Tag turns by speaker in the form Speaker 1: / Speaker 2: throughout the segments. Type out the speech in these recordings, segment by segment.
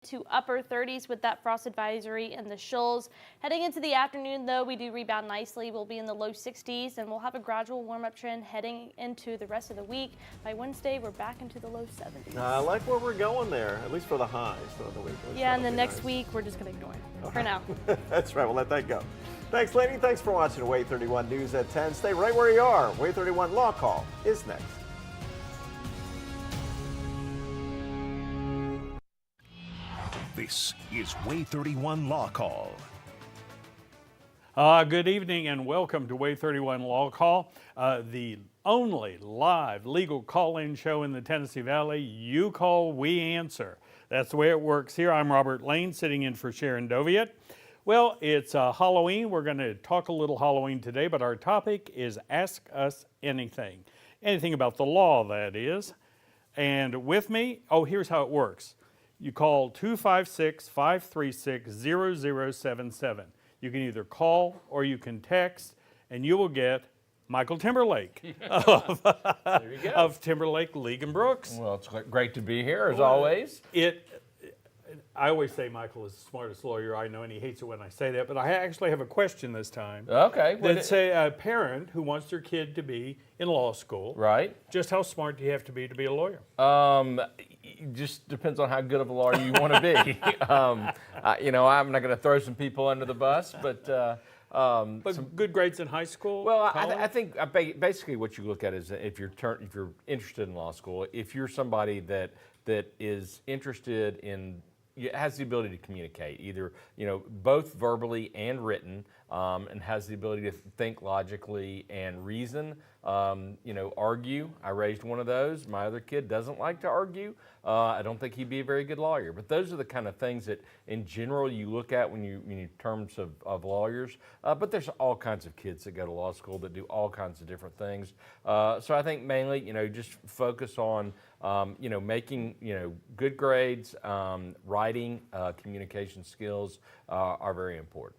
Speaker 1: to upper 30s with that frost advisory in the shoals. Heading into the afternoon, though, we do rebound nicely. We'll be in the low 60s, and we'll have a gradual warm-up trend heading into the rest of the week. By Wednesday, we're back into the low 70s.
Speaker 2: I like where we're going there, at least for the highs of the week.
Speaker 1: Yeah, and then next week, we're just going to ignore it for now.
Speaker 2: That's right. We'll let that go. Thanks, Lady. Thanks for watching WAAY 31 News at 10. Stay right where you are. WAAY 31 Law Call is next.
Speaker 3: This is WAAY 31 Law Call.
Speaker 4: Good evening and welcome to WAAY 31 Law Call, the only live legal call-in show in the Tennessee Valley. You call, we answer. That's the way it works here. I'm Robert Lane, sitting in for Sharon Doviet. Well, it's Halloween. We're going to talk a little Halloween today, but our topic is Ask Us Anything. Anything about the law, that is. And with me, here's how it works. You call 256-536-0077. You can either call or you can text, and you will get Michael Timberlake of Timberlake, League and Brooks.
Speaker 5: Well, it's great to be here, as always.
Speaker 4: I always say Michael is the smartest lawyer I know, and he hates it when I say that, but I actually have a question this time.
Speaker 5: Okay.
Speaker 4: Let's say a parent who wants their kid to be in law school.
Speaker 5: Right.
Speaker 4: Just how smart do you have to be a lawyer?
Speaker 5: It just depends on how good of a lawyer you want to be. I'm not going to throw some people under the bus, but
Speaker 4: good grades in high school?
Speaker 5: Well, I think basically what you look at is if you're interested in law school, if you're somebody that is interested in, has the ability to communicate, either both verbally and written, and has the ability to think logically and reason, argue. I raised one of those. My other kid doesn't like to argue. I don't think he'd be a very good lawyer. But those are the kind of things that, in general, you look at when you in terms of lawyers. But there's all kinds of kids that go to law school that do all kinds of different things. So I think mainly, just focus on, making, good grades, writing, communication skills are very important.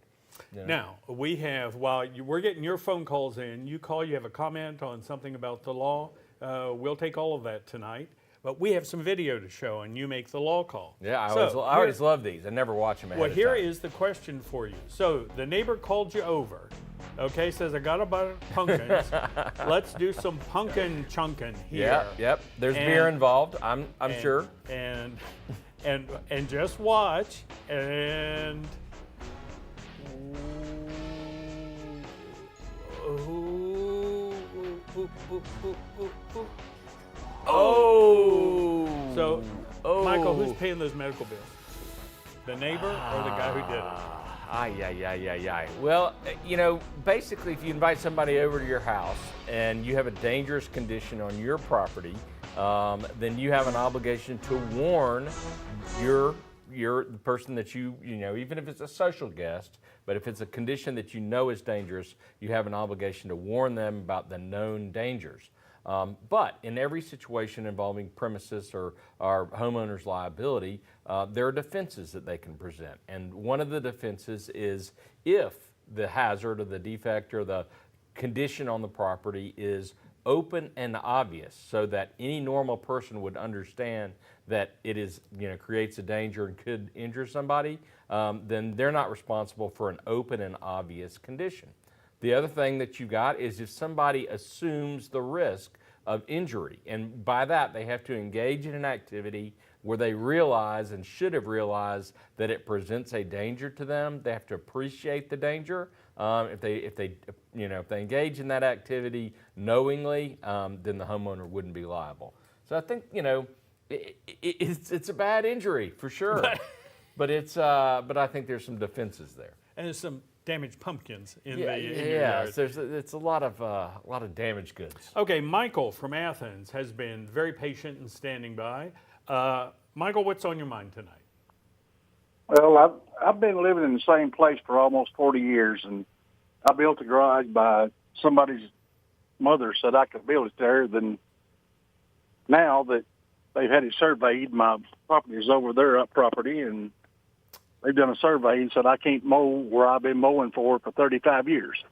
Speaker 4: Now, we have, we're getting your phone calls in, you call, you have a comment on something about the law, we'll take all of that tonight. But we have some video to show, and you make the law call.
Speaker 5: Yeah, I always love these. I never watch them ahead of time.
Speaker 4: Well, here is the question for you. So, the neighbor called you over, okay, says, I got a bunch of pumpkins. Let's do some pumpkin chunkin' here.
Speaker 5: Yep. There's beer involved, I'm sure.
Speaker 4: And just watch, and... So, Michael, who's paying those medical bills? The neighbor or the guy who did it?
Speaker 5: Well, basically, if you invite somebody over to your house and you have a dangerous condition on your property, then you have an obligation to warn the person that even if it's a social guest, but if it's a condition that you know is dangerous, you have an obligation to warn them about the known dangers. But in every situation involving premises or homeowner's liability, there are defenses that they can present. And one of the defenses is if the hazard or the defect or the condition on the property is open and obvious, so that any normal person would understand that it is, creates a danger and could injure somebody, then they're not responsible for an open and obvious condition. The other thing that you got is if somebody assumes the risk of injury, and by that they have to engage in an activity where they realize and should have realized that it presents a danger to them. They have to appreciate the danger. If they engage in that activity knowingly, then the homeowner wouldn't be liable. So I think it's a bad injury for sure, but I think there's some defenses there.
Speaker 4: And there's some damaged pumpkins in
Speaker 5: your
Speaker 4: yard.
Speaker 5: It's a lot of damaged goods.
Speaker 4: Okay, Michael from Athens has been very patient and standing by. Michael, what's on your mind tonight?
Speaker 6: Well, I've been living in the same place for almost 40 years, and I built a garage by somebody's mother said I could build it there. Then now that they've had it surveyed, my property is over their property, and they've done a survey and said I can't mow where I've been mowing for 35 years.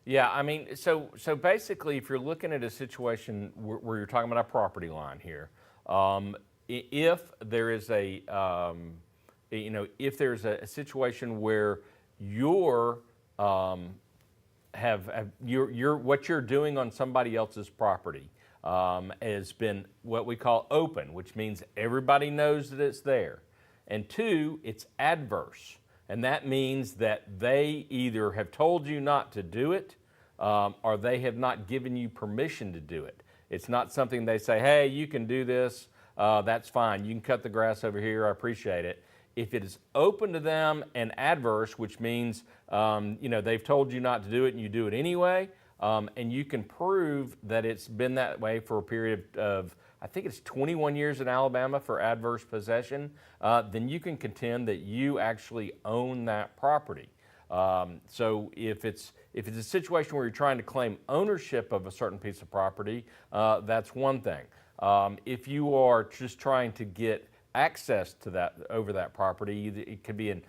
Speaker 5: Yeah, I mean, so basically, if you're looking at a situation where you're talking about a property line here, if there is a if there's a situation where you're what you're doing on somebody else's property has been what we call open, which means everybody knows that it's there. And two, it's adverse. And that means that they either have told you not to do it or they have not given you permission to do it. It's not something they say, hey, you can do this, that's fine. You can cut the grass over here, I appreciate it. If it is open to them and adverse, which means they've told you not to do it and you do it anyway, and you can prove that it's been that way for a period of, I think it's 21 years in Alabama for adverse possession, then you can contend that you actually own that property. So if it's a situation where you're trying to claim ownership of a certain piece of property, that's one thing. If you are just trying to get access to that over that property, it could be an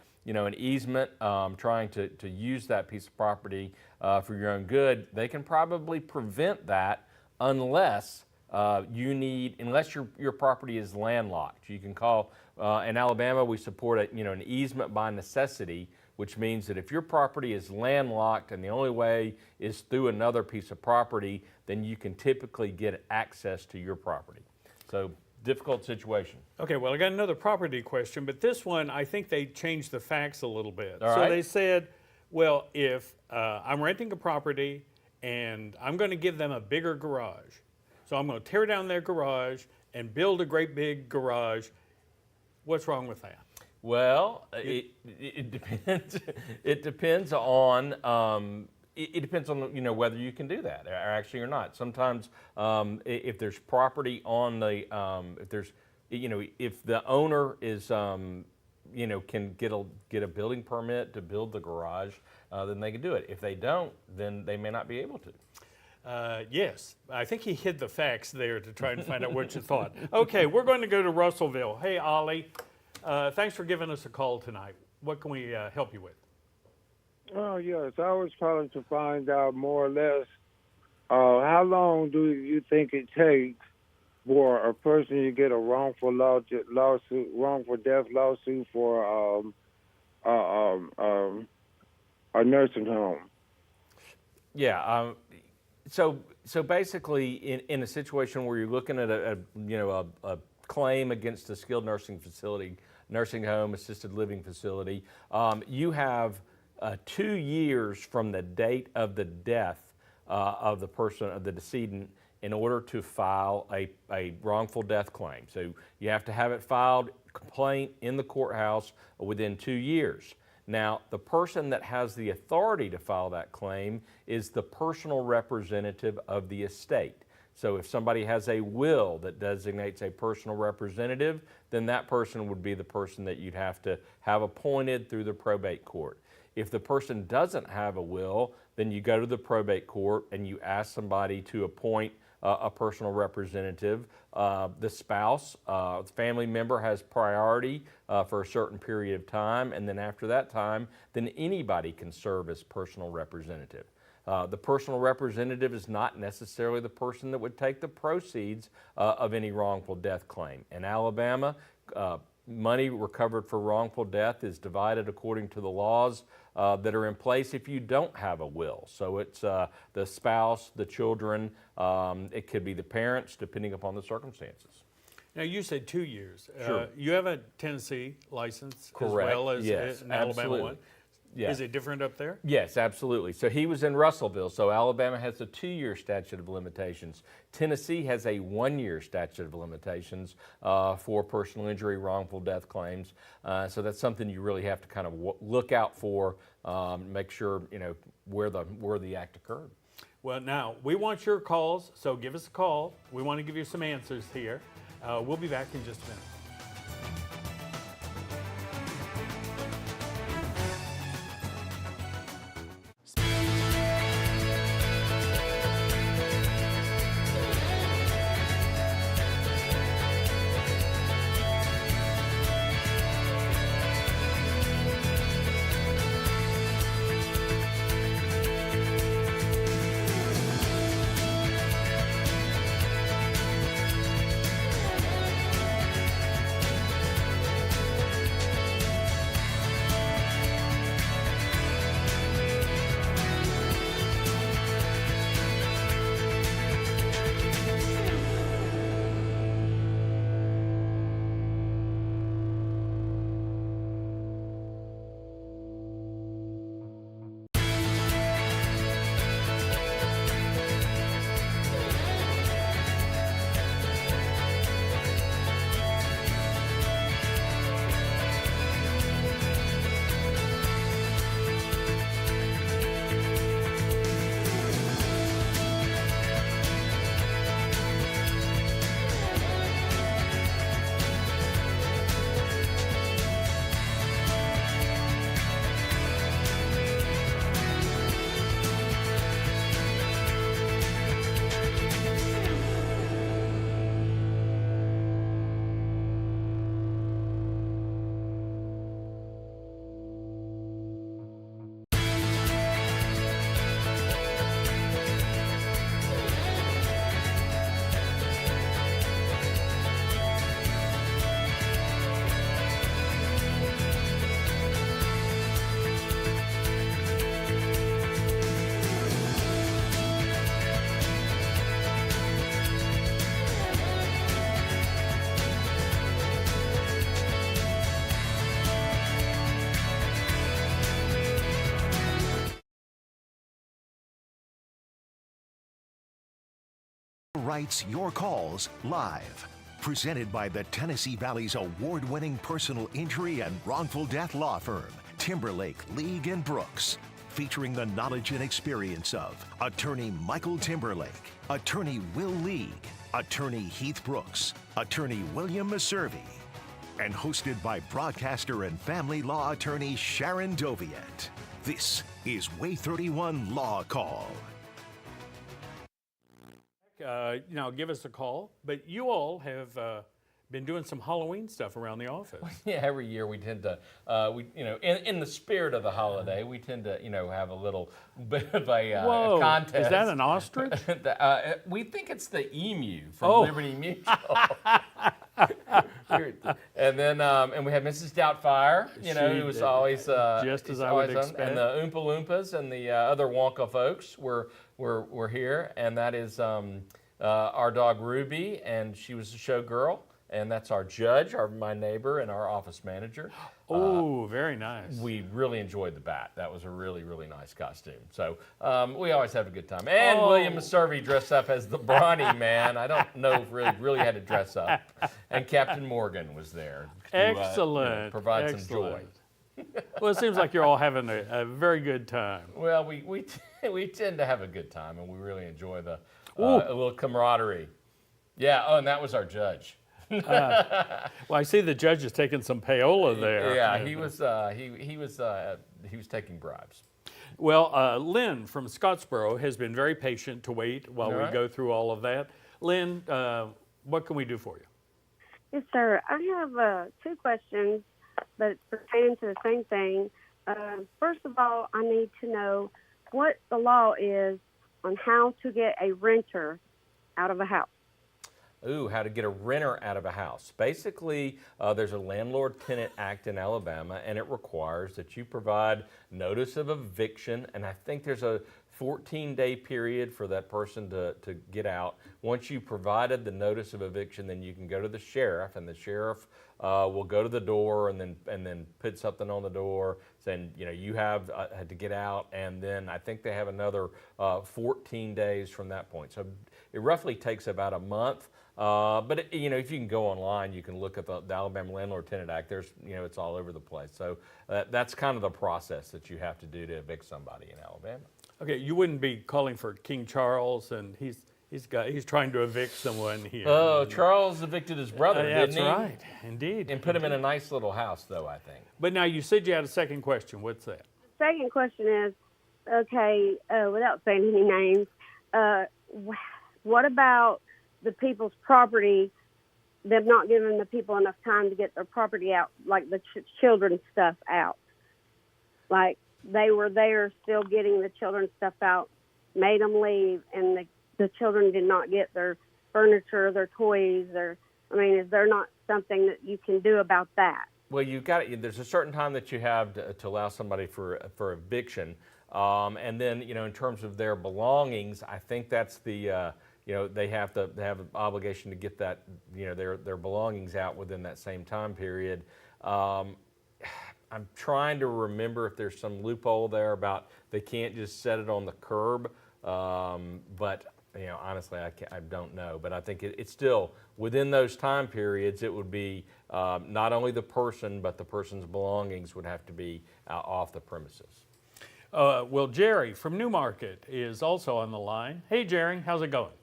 Speaker 5: easement, trying to use that piece of property for your own good. They can probably prevent that unless your property is landlocked. You can call in Alabama we support an easement by necessity, which means that if your property is landlocked and the only way is through another piece of property, then you can typically get access to your property. So difficult situation.
Speaker 4: Okay, well, I got another property question, but this one, I think they changed the facts a little bit.
Speaker 5: All
Speaker 4: so
Speaker 5: right.
Speaker 4: They said, well, if I'm renting a property and I'm going to give them a bigger garage, so I'm going to tear down their garage and build a great big garage, what's wrong with that?
Speaker 5: Well, it depends. It depends on it depends on whether you can do that or not. Sometimes if there's property on the if the owner is can get a building permit to build the garage, then they can do it. If they don't, then they may not be able to.
Speaker 4: Yes, I think he hid the facts there to try and find out what you thought. Okay, we're going to go to Russellville. Hey, Ollie, thanks for giving us a call tonight. What can we help you with?
Speaker 7: Oh, yes. I was calling to find out more or less how long do you think it takes for a person to get a wrongful death lawsuit for a nursing home?
Speaker 5: Yeah. So basically, in a situation where you're looking at a claim against a skilled nursing facility, nursing home, assisted living facility, you have 2 years from the date of the death of the person, of the decedent, in order to file a wrongful death claim. So you have to have it filed, complaint in the courthouse within 2 years. Now, the person that has the authority to file that claim is the personal representative of the estate. So if somebody has a will that designates a personal representative, then that person would be the person that you'd have to have appointed through the probate court. If the person doesn't have a will, then you go to the probate court and you ask somebody to appoint a personal representative. The spouse, the family member has priority for a certain period of time, and then after that time, then anybody can serve as personal representative. The personal representative is not necessarily the person that would take the proceeds of any wrongful death claim. In Alabama, money recovered for wrongful death is divided according to the laws that are in place if you don't have a will. So it's the spouse, the children, it could be the parents, depending upon the circumstances.
Speaker 4: Now, you said 2 years.
Speaker 5: Sure.
Speaker 4: You have a Tennessee license
Speaker 5: Correct.
Speaker 4: as well as
Speaker 5: Yes,
Speaker 4: an Alabama
Speaker 5: absolutely.
Speaker 4: one.
Speaker 5: Yeah.
Speaker 4: Is it different up there?
Speaker 5: Yes, absolutely. So he was in Russellville. So Alabama has a 2-year statute of limitations. Tennessee has a 1-year statute of limitations for personal injury, wrongful death claims. So that's something you really have to kind of look out for, make sure where the act occurred.
Speaker 4: Well, now, we want your calls, so give us a call. We want to give you some answers here. We'll be back in just a minute.
Speaker 3: writes your calls live. Presented by the Tennessee Valley's award-winning personal injury and wrongful death law firm, Timberlake, League and Brooks. Featuring the knowledge and experience of attorney Michael Timberlake, attorney Will League, attorney Heath Brooks, attorney William Maservi, and hosted by broadcaster and family law attorney Sharon Doviet. This is WAAY 31 Law Call.
Speaker 4: Give us a call. But you all have been doing some Halloween stuff around the office.
Speaker 5: Yeah, every year we tend to, in the spirit of the holiday, we tend to, have a little bit of a contest.
Speaker 4: Is that an ostrich?
Speaker 5: We think it's the emu from Liberty Mutual. And then, and we have Mrs. Doubtfire, who was always
Speaker 4: just as I would expect.
Speaker 5: And the Oompa Loompas and the other Wonka folks were here, and that is our dog Ruby, and she was a showgirl. And that's our judge, my neighbor, and our office manager.
Speaker 4: Oh, very nice.
Speaker 5: We really enjoyed the bat. That was a really, really nice costume. So we always have a good time. And William Maservi dressed up as the Brawny Man. I don't know if really had to dress up. And Captain Morgan was there to
Speaker 4: Excellent.
Speaker 5: Provide some joy.
Speaker 4: Well, it seems like you're all having a very good time.
Speaker 5: Well, we tend to have a good time, and we really enjoy the a little camaraderie. Yeah. Oh, and that was our judge.
Speaker 4: Well, I see the judge is taking some payola there.
Speaker 5: Yeah, he was taking bribes.
Speaker 4: Well, Lynn from Scottsboro has been very patient to wait while we go through all of that. Lynn, what can we do for you?
Speaker 8: Yes, sir. I have 2 questions, but pertaining to the same thing. First of all, I need to know what the law is on how to get a renter out of a house.
Speaker 5: Ooh, how to get a renter out of a house. Basically, there's a Landlord-Tenant Act in Alabama, and it requires that you provide notice of eviction, and I think there's a 14-day period for that person to get out. Once you provided the notice of eviction, then you can go to the sheriff, and the sheriff will go to the door and then put something on the door saying, you have had to get out, and then I think they have another 14 days from that point. So it roughly takes about a month. But if you can go online, you can look at the Alabama Landlord-Tenant Act. There's, it's all over the place. So that's kind of the process that you have to do to evict somebody in Alabama.
Speaker 4: Okay, you wouldn't be calling for King Charles, and he's trying to evict someone here.
Speaker 5: Oh, Charles evicted his brother, didn't he?
Speaker 4: That's right, indeed.
Speaker 5: And put him in a nice little house, though, I think.
Speaker 4: But now you said you had a second question. What's that?
Speaker 8: Second question is, okay, without saying any names, what about the people's property, them not giving the people enough time to get their property out, like the children's stuff out? Like, they were there still getting the children's stuff out, made them leave, and the children did not get their furniture, their toys, is there not something that you can do about that?
Speaker 5: Well, there's a certain time that you have to allow somebody for eviction. And then, in terms of their belongings, I think that's the, they have an obligation to get that, their belongings out within that same time period. I'm trying to remember if there's some loophole there about they can't just set it on the curb. But, honestly, I don't know. But I think it's still, within those time periods, it would be not only the person, but the person's belongings would have to be off the premises.
Speaker 4: Well, Jerry from Newmarket is also on the line. Hey, Jerry, how's it going?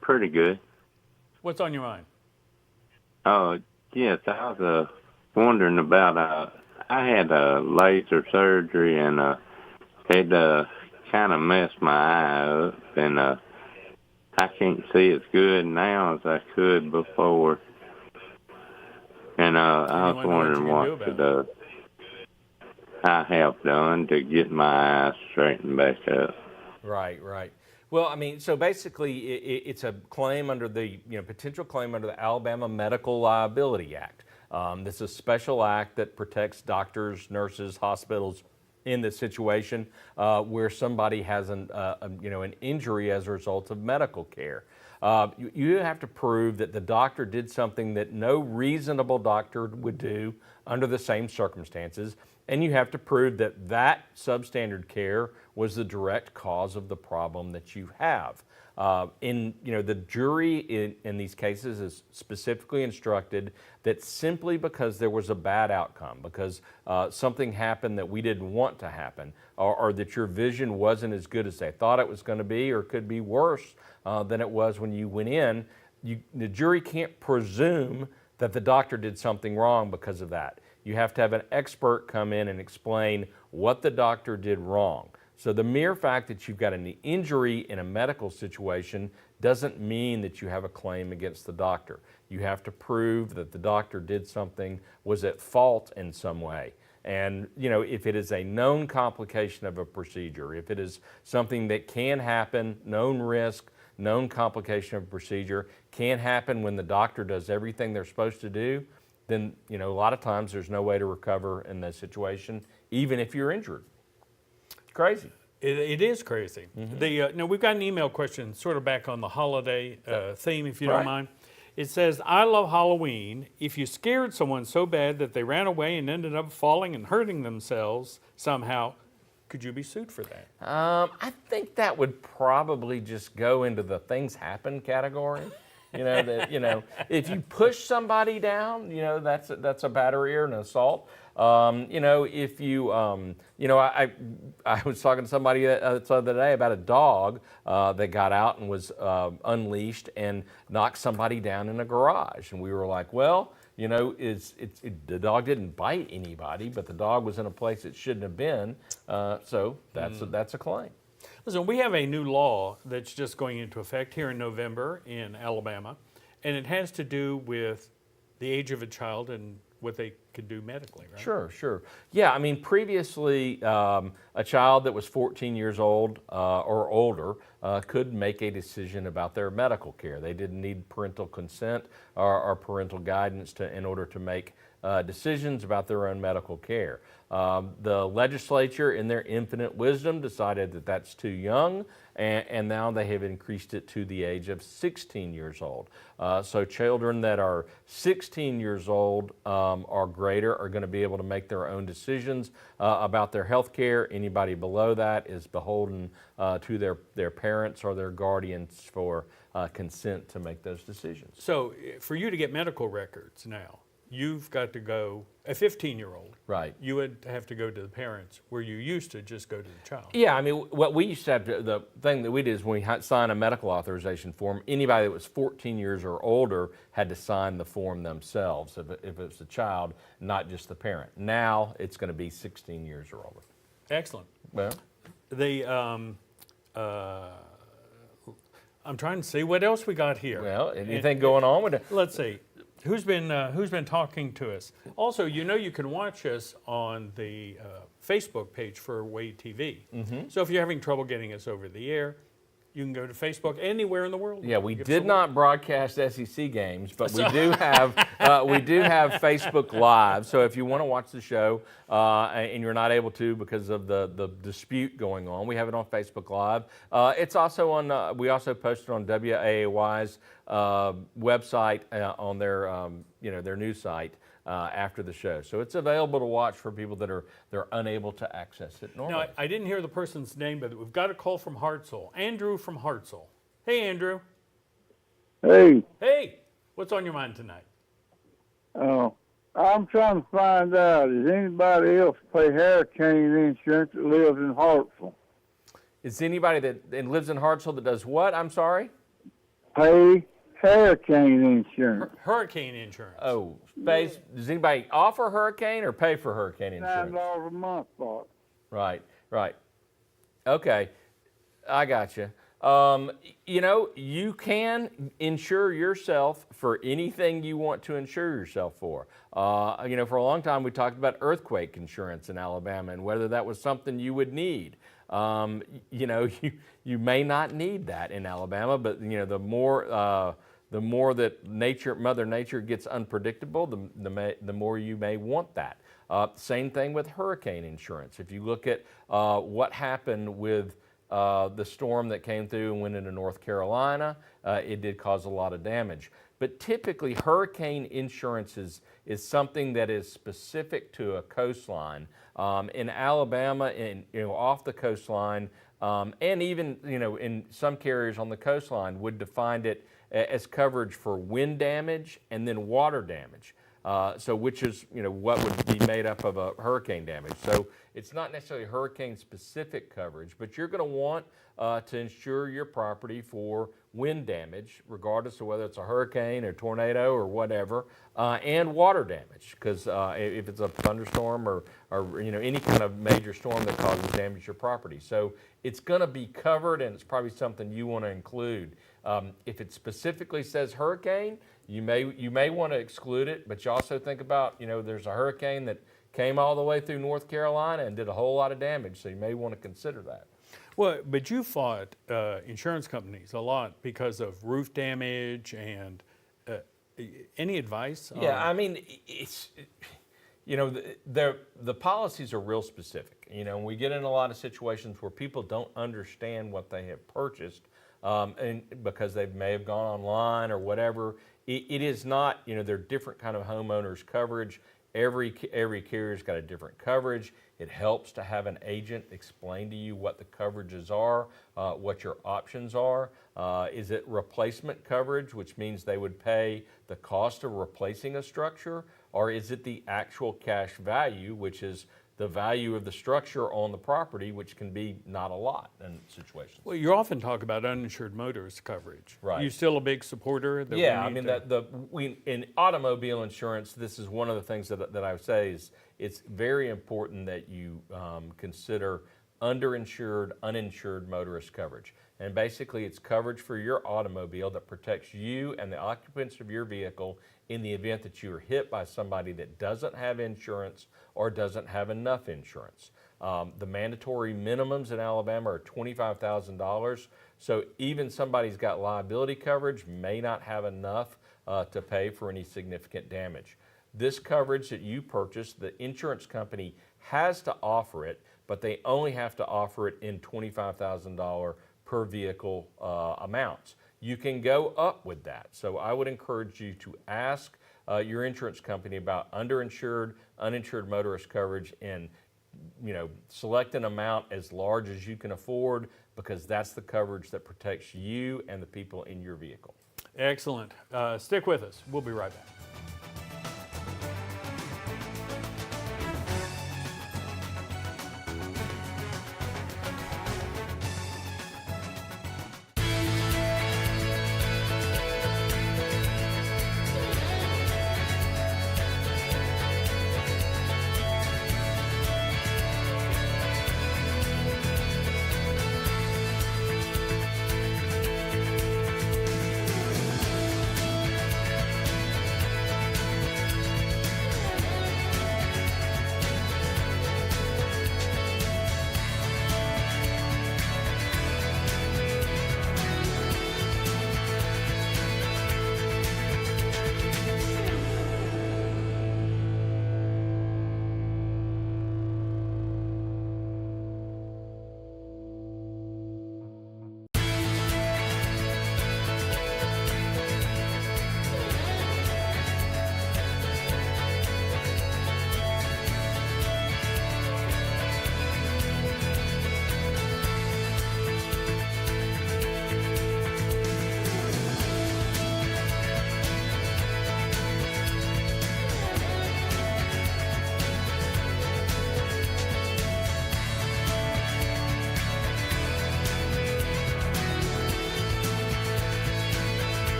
Speaker 9: Pretty good.
Speaker 4: What's on your mind?
Speaker 9: Yes, I was wondering about, I had laser surgery, and it kind of messed my eye up, and I can't see as good now as I could before. And I was wondering what could I have done to get my eyes straightened back up.
Speaker 5: Right. Well, so basically it's a claim under the, potential claim under the Alabama Medical Liability Act. This is a special act that protects doctors, nurses, hospitals in this situation where somebody has an injury as a result of medical care. You have to prove that the doctor did something that no reasonable doctor would do under the same circumstances, and you have to prove that that substandard care was the direct cause of the problem that you have. The jury in these cases is specifically instructed that simply because there was a bad outcome, because something happened that we didn't want to happen, or that your vision wasn't as good as they thought it was going to be, or could be worse than it was when you went in, the jury can't presume that the doctor did something wrong because of that. You have to have an expert come in and explain what the doctor did wrong. So the mere fact that you've got an injury in a medical situation doesn't mean that you have a claim against the doctor. You have to prove that the doctor did something, was at fault in some way. And if it is a known complication of a procedure, if it is something that can happen, known risk, known complication of a procedure, can happen when the doctor does everything they're supposed to do, then a lot of times there's no way to recover in that situation, even if you're injured. It's crazy.
Speaker 4: It is crazy.
Speaker 5: Mm-hmm.
Speaker 4: We've got an email question sort of back on the holiday theme, if you
Speaker 5: Right.
Speaker 4: don't mind. It says, I love Halloween. If you scared someone so bad that they ran away and ended up falling and hurting themselves somehow, could you be sued for that?
Speaker 5: I think that would probably just go into the things happen category. If you push somebody down, that's a battery or an assault. If you, I was talking to somebody the other day about a dog that got out and was unleashed and knocked somebody down in a garage, and we were like, well, the dog didn't bite anybody, but the dog was in a place it shouldn't have been, so that's a claim.
Speaker 4: Listen, we have a new law that's just going into effect here in November in Alabama, and it has to do with the age of a child and what they could do medically, right?
Speaker 5: Sure. Yeah, previously, a child that was 14 years old or older could make a decision about their medical care. They didn't need parental consent or parental guidance in order to make decisions about their own medical care. The legislature, in their infinite wisdom, decided that that's too young, and now they have increased it to the age of 16 years old. So children that are 16 years old or greater are going to be able to make their own decisions about their health care. Anybody below that is beholden to their parents or their guardians for consent to make those decisions.
Speaker 4: So for you to get medical records now, you've got to go, a 15-year-old,
Speaker 5: right?
Speaker 4: You would have to go to the parents, where you used to just go to the child.
Speaker 5: Yeah, what we used to have to, the thing that we did is when we sign a medical authorization form, anybody that was 14 years or older had to sign the form themselves if it was a child, not just the parent. Now it's going to be 16 years or older.
Speaker 4: Excellent.
Speaker 5: Well,
Speaker 4: I'm trying to see what else we got here.
Speaker 5: Well, anything going on with it?
Speaker 4: Let's see. Who's been talking to us? Also, you can watch us on the Facebook page for WAAY TV. Mm-hmm. So if you're having trouble getting us over the air, you can go to Facebook anywhere in the world.
Speaker 5: Yeah, we did not broadcast SEC games, but we do have Facebook Live. So if you want to watch the show and you're not able to because of the dispute going on, we have it on Facebook Live. It's also on. We also posted on WAAY's website on their news site after the show. So it's available to watch for people that they're unable to access it normally.
Speaker 4: Now, I didn't hear the person's name, but we've got a call from Hartselle. Andrew from Hartselle. Hey, Andrew.
Speaker 7: Hey.
Speaker 4: Hey, what's on your mind tonight?
Speaker 7: I'm trying to find out, does anybody else pay hurricane insurance that lives in Hartselle?
Speaker 5: Is anybody that lives in Hartselle that does what? I'm sorry?
Speaker 7: Pay hurricane insurance.
Speaker 4: Hurricane insurance.
Speaker 5: Oh, space. Does anybody offer hurricane or pay for hurricane insurance?
Speaker 7: $9 a month for it.
Speaker 5: Right. Okay, I got you. You can insure yourself for anything you want to insure yourself for. For a long time we talked about earthquake insurance in Alabama and whether that was something you would need. You may not need that in Alabama, but the more that Mother Nature gets unpredictable, the more you may want that. Same thing with hurricane insurance. If you look at what happened with the storm that came through and went into North Carolina, it did cause a lot of damage. But typically, hurricane insurance is something that is specific to a coastline. In Alabama, off the coastline, And even, in some carriers on the coastline would define it as coverage for wind damage and then water damage. So which is, what would be made up of a hurricane damage. So it's not necessarily hurricane specific coverage, but you're going to want to insure your property for wind damage, regardless of whether it's a hurricane or tornado or whatever, and water damage, because if it's a thunderstorm or any kind of major storm that causes damage to your property. So it's going to be covered, and it's probably something you want to include. If it specifically says hurricane, you may want to exclude it, but you also think about, there's a hurricane that came all the way through North Carolina and did a whole lot of damage, so you may want to consider that.
Speaker 4: Well, but you fought insurance companies a lot because of roof damage and any advice?
Speaker 5: Yeah, I mean, it's, the policies are real specific. We get in a lot of situations where people don't understand what they have purchased, and because they may have gone online or whatever. It is not, they're different kind of homeowners coverage. Every carrier's got a different coverage. It helps to have an agent explain to you what the coverages are, what your options are. Is it replacement coverage, which means they would pay the cost of replacing a structure, or is it the actual cash value, which is the value of the structure on the property, which can be not a lot in situations.
Speaker 4: Well, you often talk about uninsured motorist coverage.
Speaker 5: Right.
Speaker 4: You still a big supporter? That
Speaker 5: yeah, I mean, in automobile insurance, this is one of the things that I would say is it's very important that you consider underinsured, uninsured motorist coverage. And basically, it's coverage for your automobile that protects you and the occupants of your vehicle in the event that you are hit by somebody that doesn't have insurance or doesn't have enough insurance. The mandatory minimums in Alabama are $25,000. So even somebody's got liability coverage may not have enough to pay for any significant damage. This coverage that you purchase, the insurance company has to offer it, but they only have to offer it in $25,000 per vehicle amounts. You can go up with that. So I would encourage you to ask your insurance company about underinsured, uninsured motorist coverage and select an amount as large as you can afford, because that's the coverage that protects you and the people in your vehicle.
Speaker 4: Excellent. Stick with us. We'll be right back.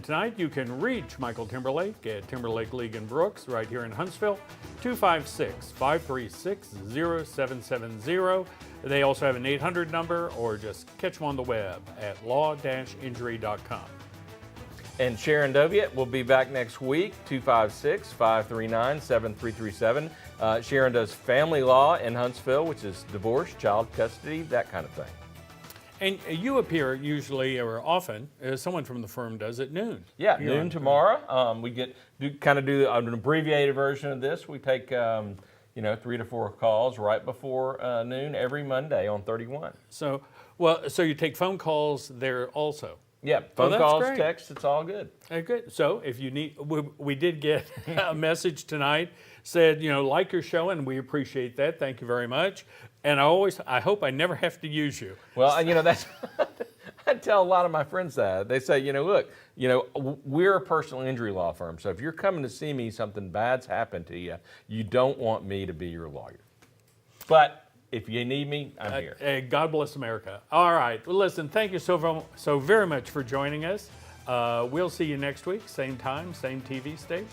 Speaker 4: Tonight, you can reach Michael Timberlake at Timberlake League and Brooks right here in Huntsville, 256-536-0770. They also have an 800 number, or just catch them on the web at law-injury.com.
Speaker 5: And Sharon Doviet will be back next week, 256-539-7337. Sharon does family law in Huntsville, which is divorce, child custody, that kind of thing.
Speaker 4: And you appear usually, or often, someone from the firm does at noon.
Speaker 5: Yeah,
Speaker 4: Here
Speaker 5: noon
Speaker 4: on-
Speaker 5: tomorrow. We do an abbreviated version of this. We take 3 to 4 calls right before noon every Monday on 31.
Speaker 4: So you take phone calls there also.
Speaker 5: Yeah, phone
Speaker 4: that's
Speaker 5: calls,
Speaker 4: great.
Speaker 5: texts, it's all good.
Speaker 4: Good. So if you need, we did get a message tonight, said, like your show, and we appreciate that. Thank you very much. And I hope I never have to use you.
Speaker 5: Well, that's, I tell a lot of my friends that. They say, look, we're a personal injury law firm. So if you're coming to see me, something bad's happened to you, you don't want me to be your lawyer. But if you need me, I'm here.
Speaker 4: God bless America. All right. Well, listen, thank you so very much for joining us. We'll see you next week, same time, same TV station.